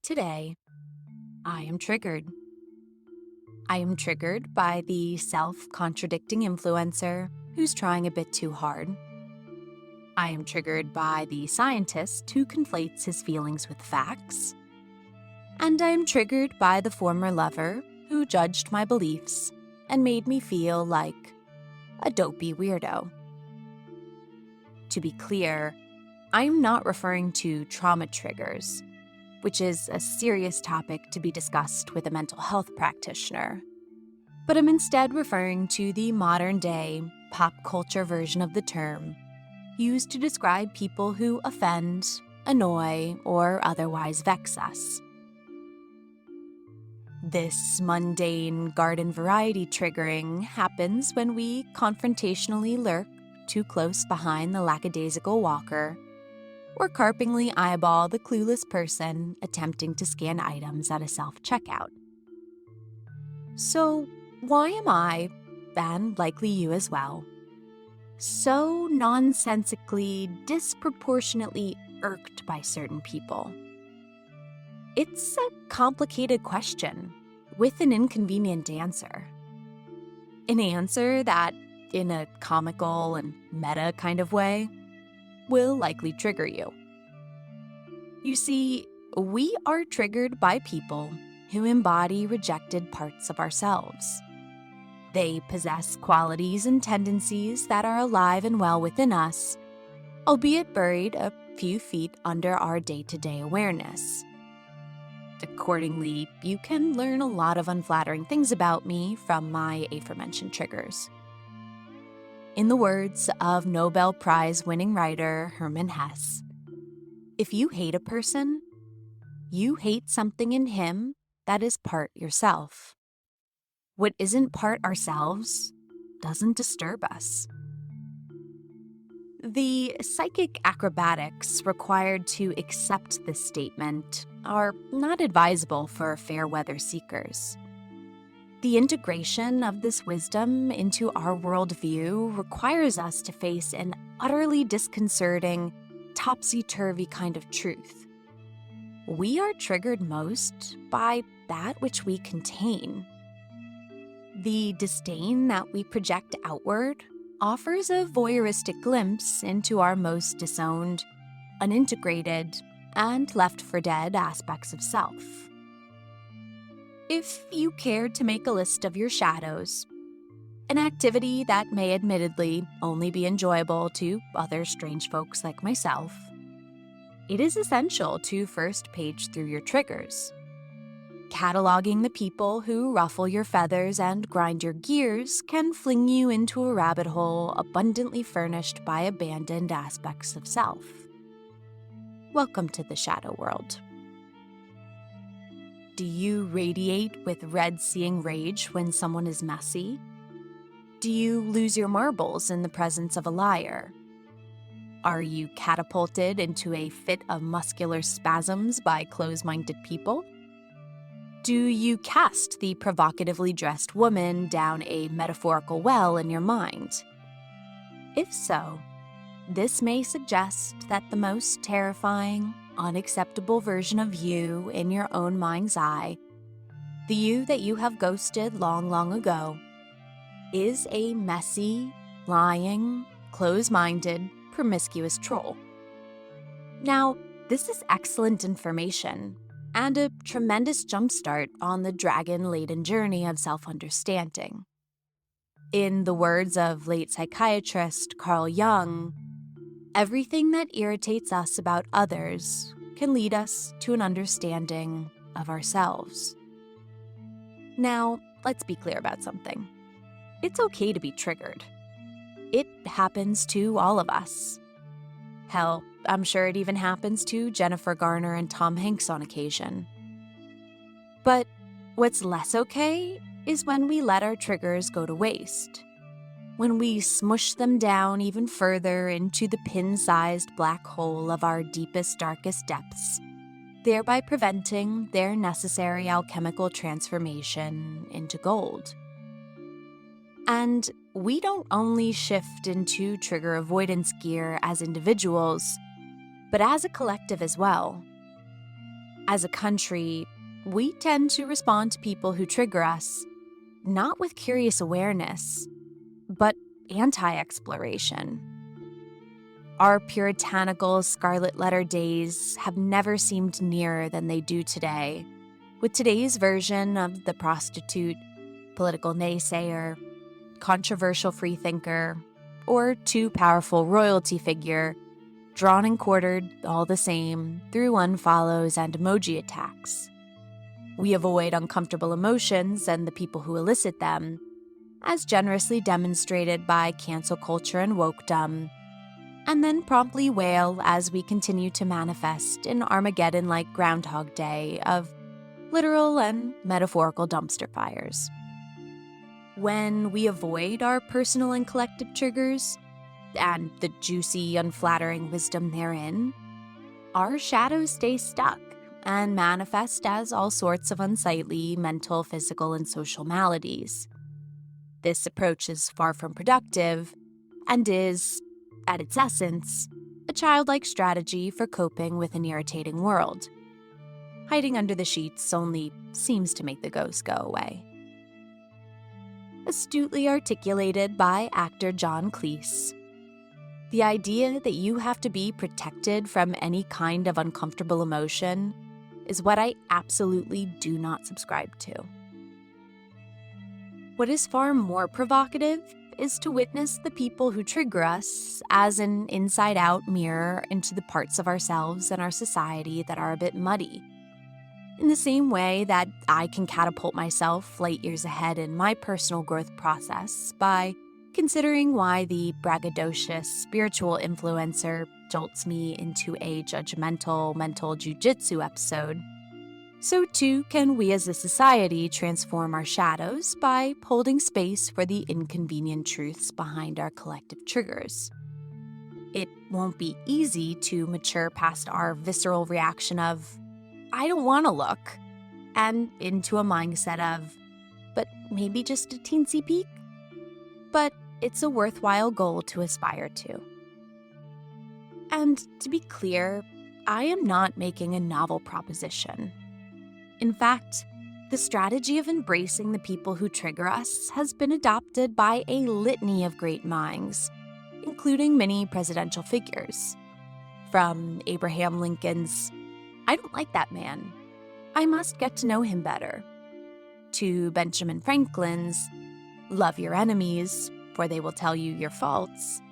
Today, I am triggered. I am triggered by the self-contradicting influencer who's trying a bit too hard. I am triggered by the scientist who conflates his feelings with facts. And I am triggered by the former lover who judged my beliefs and made me feel like a dopey weirdo. To be clear, I'm not referring to trauma triggers, which is a serious topic to be discussed with a mental health practitioner. But I'm instead referring to the modern-day, pop culture version of the term, used to describe people who offend, annoy, or otherwise vex us. This mundane garden variety triggering happens when we confrontationally lurk too close behind the lackadaisical walker, or carpingly eyeball the clueless person attempting to scan items at a self-checkout. So, why am I, and likely you as well, so nonsensically, disproportionately irked by certain people? It's a complicated question, with an inconvenient answer. An answer that, in a comical and meta kind of way, will likely trigger you. You see, we are triggered by people who embody rejected parts of ourselves. They possess qualities and tendencies that are alive and well within us, albeit buried a few feet under our day-to-day awareness. Accordingly, you can learn a lot of unflattering things about me from my aforementioned triggers. In the words of Nobel Prize winning writer Hermann Hesse, if you hate a person, you hate something in him that is part yourself. What isn't part ourselves doesn't disturb us. The psychic acrobatics required to accept this statement are not advisable for fair weather seekers. The integration of this wisdom into our worldview requires us to face an utterly disconcerting, topsy-turvy kind of truth. We are triggered most by that which we contain. The disdain that we project outward offers a voyeuristic glimpse into our most disowned, unintegrated, and left for dead aspects of self. If you cared to make a list of your shadows, an activity that may admittedly only be enjoyable to other strange folks like myself, it is essential to first page through your triggers. Cataloging the people who ruffle your feathers and grind your gears can fling you into a rabbit hole abundantly furnished by abandoned aspects of self. Welcome to the shadow world. Do you radiate with red-seeing rage when someone is messy? Do you lose your marbles in the presence of a liar? Are you catapulted into a fit of muscular spasms by close-minded people? Do you cast the provocatively dressed woman down a metaphorical well in your mind? If so, this may suggest that the most terrifying, unacceptable version of you in your own mind's eye, the you that you have ghosted long, long ago, is a messy, lying, close-minded, promiscuous troll. Now, this is excellent information and a tremendous jumpstart on the dragon-laden journey of self-understanding. In the words of late psychiatrist Carl Jung, everything that irritates us about others can lead us to an understanding of ourselves. Now, let's be clear about something. It's okay to be triggered. It happens to all of us. Hell, I'm sure it even happens to Jennifer Garner and Tom Hanks on occasion. But what's less okay is when we let our triggers go to waste. When we smush them down even further into the pin-sized black hole of our deepest, darkest depths, thereby preventing their necessary alchemical transformation into gold. And we don't only shift into trigger avoidance gear as individuals, but as a collective as well. As a country, we tend to respond to people who trigger us, not with curious awareness, but anti-exploration. Our puritanical scarlet letter days have never seemed nearer than they do today, with today's version of the prostitute, political naysayer, controversial freethinker, or too powerful royalty figure, drawn and quartered all the same through unfollows and emoji attacks. We avoid uncomfortable emotions and the people who elicit them, as generously demonstrated by cancel culture and wokedom, and then promptly wail as we continue to manifest an Armageddon-like Groundhog Day of literal and metaphorical dumpster fires. When we avoid our personal and collective triggers, and the juicy, unflattering wisdom therein, our shadows stay stuck and manifest as all sorts of unsightly mental, physical, and social maladies. This approach is far from productive and is, at its essence, a childlike strategy for coping with an irritating world. Hiding under the sheets only seems to make the ghosts go away. Astutely articulated by actor John Cleese, the idea that you have to be protected from any kind of uncomfortable emotion is what I absolutely do not subscribe to. What is far more provocative is to witness the people who trigger us as an inside-out mirror into the parts of ourselves and our society that are a bit muddy. In the same way that I can catapult myself light years ahead in my personal growth process by considering why the braggadocious spiritual influencer jolts me into a judgmental mental jujitsu episode, so too can we as a society transform our shadows by holding space for the inconvenient truths behind our collective triggers. It won't be easy to mature past our visceral reaction of, I don't want to look, and into a mindset of, but maybe just a teensy peek? But it's a worthwhile goal to aspire to. And to be clear, I am not making a novel proposition. In fact, the strategy of embracing the people who trigger us has been adopted by a litany of great minds, including many presidential figures. From Abraham Lincoln's, I don't like that man, I must get to know him better, to Benjamin Franklin's, love your enemies, for they will tell you your faults.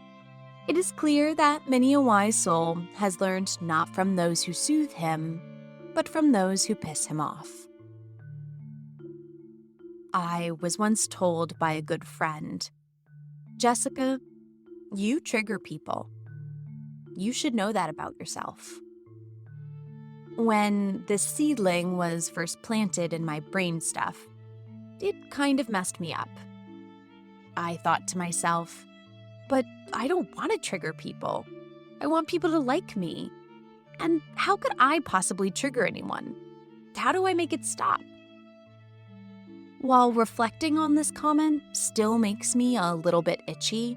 It is clear that many a wise soul has learned not from those who soothe him, but from those who piss him off. I was once told by a good friend, Jessica, you trigger people. You should know that about yourself. When this seedling was first planted in my brain stuff, it kind of messed me up. I thought to myself, but I don't want to trigger people. I want people to like me. And how could I possibly trigger anyone? How do I make it stop? While reflecting on this comment still makes me a little bit itchy,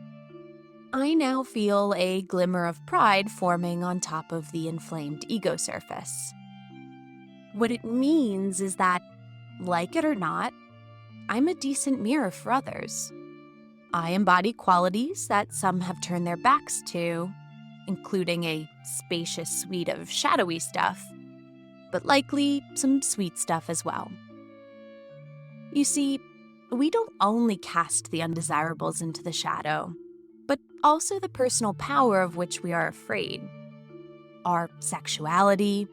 I now feel a glimmer of pride forming on top of the inflamed ego surface. What it means is that, like it or not, I'm a decent mirror for others. I embody qualities that some have turned their backs to, including a spacious suite of shadowy stuff, but likely some sweet stuff as well. You see, we don't only cast the undesirables into the shadow, but also the personal power of which we are afraid. Our sexuality,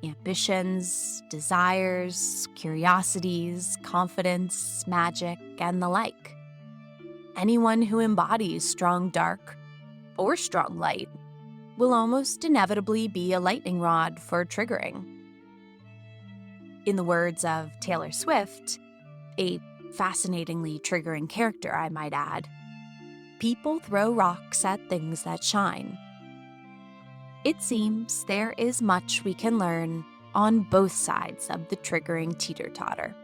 ambitions, desires, curiosities, confidence, magic, and the like. Anyone who embodies strong dark or strong light will almost inevitably be a lightning rod for triggering. In the words of Taylor Swift, a fascinatingly triggering character, I might add, people throw rocks at things that shine. It seems there is much we can learn on both sides of the triggering teeter-totter.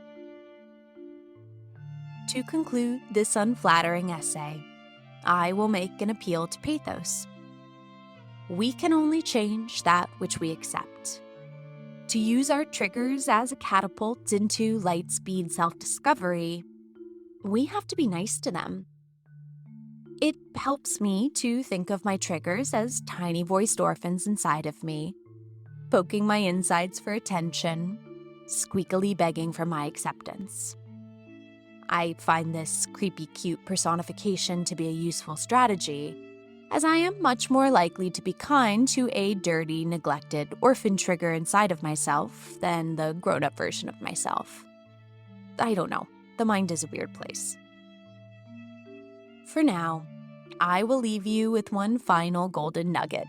To conclude this unflattering essay, I will make an appeal to pathos. We can only change that which we accept. To use our triggers as a catapult into light-speed self-discovery, we have to be nice to them. It helps me to think of my triggers as tiny voiced orphans inside of me, poking my insides for attention, squeakily begging for my acceptance. I find this creepy cute personification to be a useful strategy, as I am much more likely to be kind to a dirty, neglected orphan trigger inside of myself than the grown-up version of myself. I don't know, the mind is a weird place. For now, I will leave you with one final golden nugget.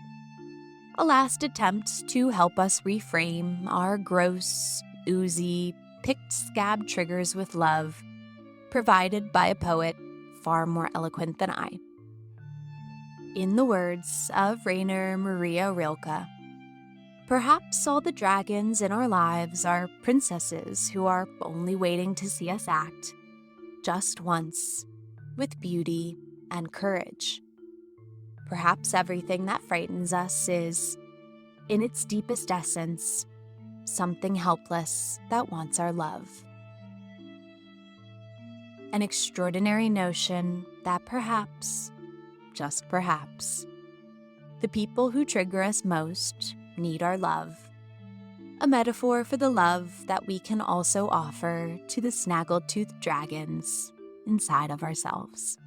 A last attempt to help us reframe our gross, oozy, picked scab triggers with love, provided by a poet far more eloquent than I. In the words of Rainer Maria Rilke, perhaps all the dragons in our lives are princesses who are only waiting to see us act, just once, with beauty and courage. Perhaps everything that frightens us is, in its deepest essence, something helpless that wants our love. An extraordinary notion that perhaps, just perhaps, the people who trigger us most need our love. A metaphor for the love that we can also offer to the snaggle-toothed dragons inside of ourselves.